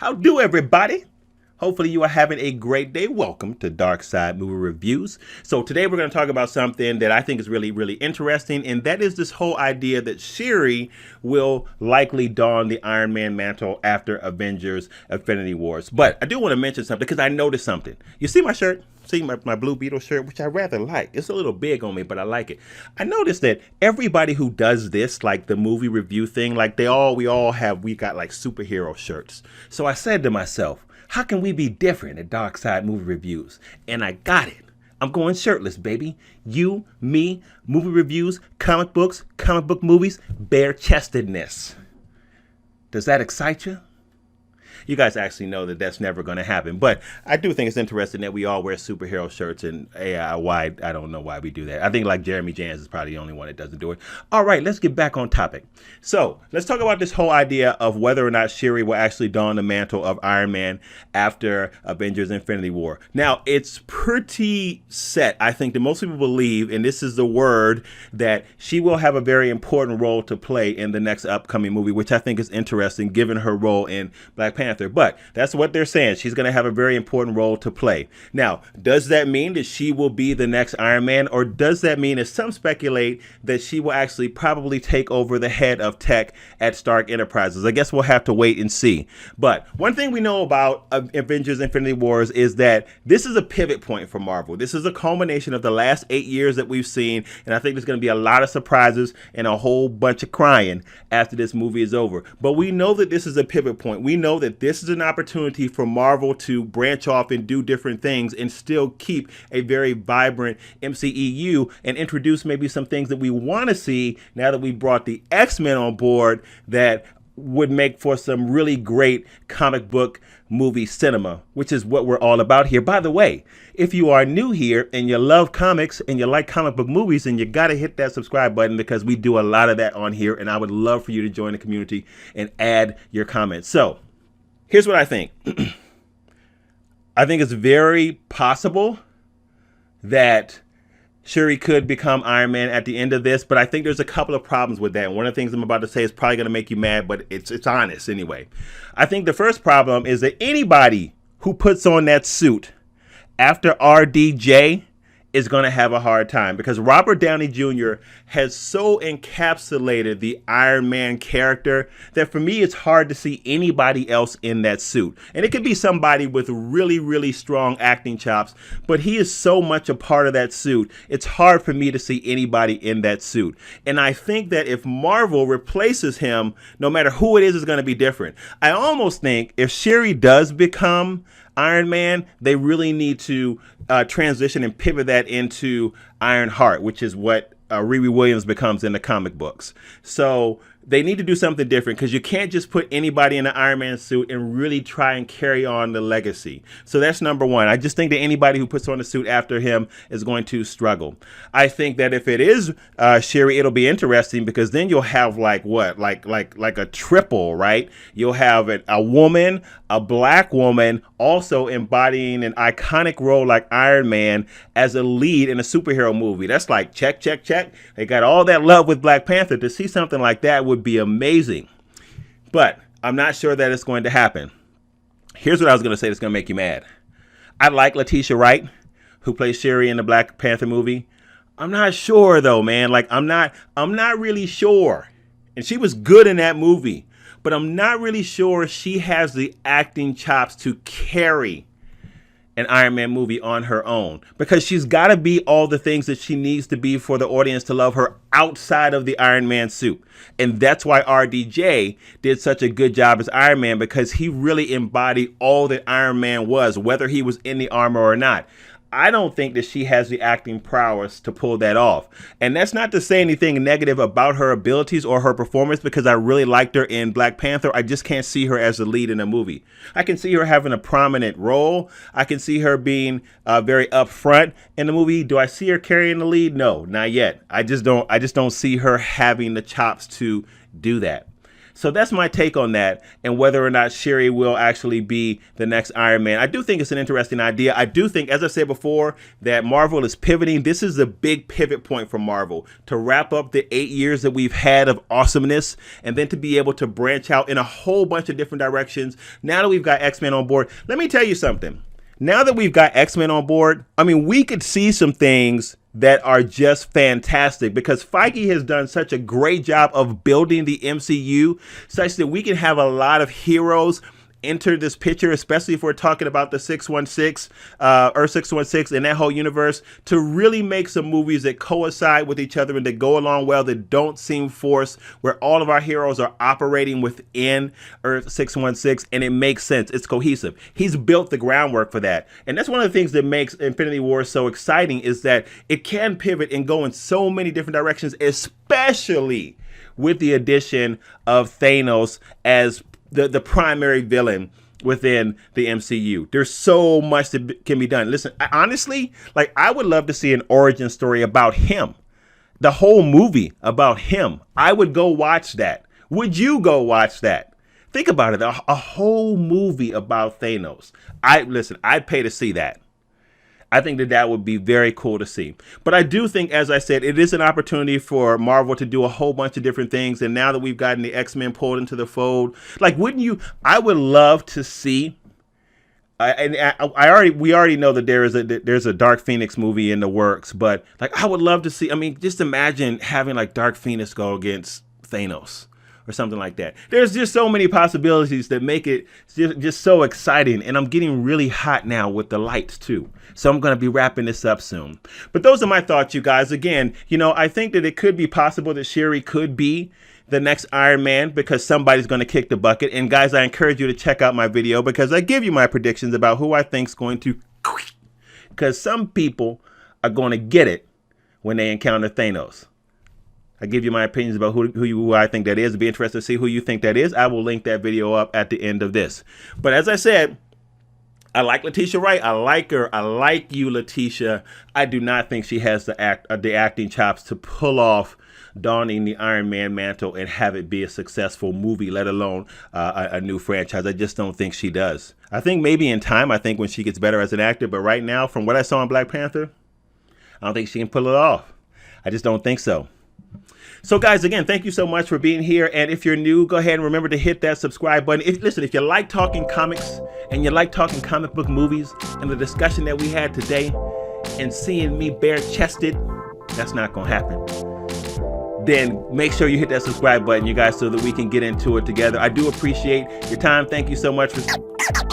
How do everybody? Hopefully you are having a great day. Welcome to Dark Side Movie Reviews. So today we're going to talk about something that I think is really, really interesting, and that is this whole idea that Shuri will likely don the Iron Man mantle after Avengers Infinity Wars. But I do want to mention something because I noticed something. You see my shirt? See my Blue Beetle shirt, which I rather like. It's a little big on me, but I like it. I noticed that everybody who does this, like the movie review thing, like we got like superhero shirts. So I said to myself, how can we be different at Dark Side Movie Reviews? And I got it. I'm going shirtless, baby. You, me, movie reviews, comic books, comic book movies, bare-chestedness. Does that excite you? You guys actually know that that's never going to happen. But I do think it's interesting that we all wear superhero shirts, and why I don't know why we do that. I think like Jeremy Jans is probably the only one that doesn't do it. All right, let's get back on topic. So let's talk about this whole idea of whether or not Shuri will actually don the mantle of Iron Man after Avengers Infinity War. Now, it's pretty set, I think, that most people believe, and this is the word, that she will have a very important role to play in the next upcoming movie, which I think is interesting given her role in Black Panther. But that's what they're saying. She's going to have a very important role to play. Now, does that mean that she will be the next Iron Man, or does that mean, as some speculate, that she will actually probably take over the head of tech at Stark Enterprises? I guess we'll have to wait and see. But one thing we know about Avengers Infinity Wars is that this is a pivot point for Marvel. This is a culmination of the last 8 years that we've seen, and I think there's going to be a lot of surprises and a whole bunch of crying after this movie is over. But we know that this is a pivot point. We know that this is an opportunity for Marvel to branch off and do different things and still keep a very vibrant MCEU and introduce maybe some things that we want to see now that we brought the X-Men on board that would make for some really great comic book movie cinema, which is what we're all about here. By the way, if you are new here and you love comics and you like comic book movies, then you got to hit that subscribe button, because we do a lot of that on here, and I would love for you to join the community and add your comments. So here's what I think. I think it's very possible that Shuri could become Iron Man at the end of this, but I think there's a couple of problems with that. And one of the things I'm about to say is probably going to make you mad, but it's honest anyway. I think the first problem is that anybody who puts on that suit after RDJ is going to have a hard time, because Robert Downey Jr. has so encapsulated the Iron Man character that for me it's hard to see anybody else in that suit. And it could be somebody with really, really strong acting chops, but he is so much a part of that suit, it's hard for me to see anybody in that suit. And I think that if Marvel replaces him, no matter who it is going to be different. I almost think if Shuri does become Iron Man, they really need to transition and pivot that into Ironheart, which is what Riri Williams becomes in the comic books. So they need to do something different, because you can't just put anybody in an Iron Man suit and really try and carry on the legacy. So that's number one. I just think that anybody who puts on a suit after him is going to struggle. I think that if it is Shuri, it'll be interesting, because then you'll have like a triple, right? You'll have a woman, a black woman, also embodying an iconic role like Iron Man as a lead in a superhero movie. That's like check, check, check. They got all that love with Black Panther. To see something like that would be amazing. But I'm not sure that it's going to happen. Here's what I was going to say that's going to make you mad. I like Letitia Wright, who plays Shuri in the Black Panther movie. I'm not sure though, man. Like I'm not really sure. And she was good in that movie, but I'm not really sure she has the acting chops to carry an Iron Man movie on her own, because she's got to be all the things that she needs to be for the audience to love her outside of the Iron Man suit. And that's why RDJ did such a good job as Iron Man, because he really embodied all that Iron Man was, whether he was in the armor or not. I don't think that she has the acting prowess to pull that off. And that's not to say anything negative about her abilities or her performance, because I really liked her in Black Panther. I just can't see her as the lead in a movie. I can see her having a prominent role. I can see her being very upfront in the movie. Do I see her carrying the lead? No, not yet. I just don't see her having the chops to do that. So that's my take on that, and whether or not Shuri will actually be the next Iron Man. I do think it's an interesting idea. I do think, as I said before, that Marvel is pivoting. This is a big pivot point for Marvel to wrap up the 8 years that we've had of awesomeness, and then to be able to branch out in a whole bunch of different directions. Now that we've got X-Men on board, let me tell you something. Now that we've got X-Men on board, I mean, we could see some things that are just fantastic, because Feige has done such a great job of building the MCU such that we can have a lot of heroes enter this picture, especially if we're talking about the 616 Earth 616 and that whole universe, to really make some movies that coincide with each other and that go along well, that don't seem forced, where all of our heroes are operating within Earth 616 and it makes sense. It's cohesive. He's built the groundwork for that, and that's one of the things that makes Infinity War so exciting, is that it can pivot and go in so many different directions, especially with the addition of Thanos as the primary villain within the MCU. There's so much that can be done. Listen, honestly, like, I would love to see an origin story about him. The whole movie about him. I would go watch that. Would you go watch that? Think about it. A whole movie about Thanos. I'd pay to see that. I think that would be very cool to see. But I do think, as I said, it is an opportunity for Marvel to do a whole bunch of different things. And now that we've gotten the X-Men pulled into the fold, like, wouldn't you? I would love to see. We already know that there's a Dark Phoenix movie in the works, but like, I would love to see. I mean, just imagine having like Dark Phoenix go against Thanos or something like that. There's just so many possibilities that make it just so exciting. And I'm getting really hot now with the lights too. So I'm going to be wrapping this up soon. But those are my thoughts, you guys. Again, I think that it could be possible that Shuri could be the next Iron Man, because somebody's going to kick the bucket. And guys, I encourage you to check out my video, because I give you my predictions about who I think is going to, because some people are going to get it when they encounter Thanos. I give you my opinions about who I think that is. It'd be interesting to see who you think that is. I will link that video up at the end of this. But as I said, I like Letitia Wright. I like her. I like you, Letitia. I do not think she has the acting chops to pull off donning the Iron Man mantle and have it be a successful movie, let alone a new franchise. I just don't think she does. I think maybe in time, I think when she gets better as an actor. But right now, from what I saw in Black Panther, I don't think she can pull it off. I just don't think so. So guys, again, thank you so much for being here. And if you're new, go ahead and remember to hit that subscribe button. If you like talking comics and you like talking comic book movies and the discussion that we had today, and seeing me bare-chested, that's not going to happen. Then make sure you hit that subscribe button, you guys, so that we can get into it together. I do appreciate your time. Thank you so much for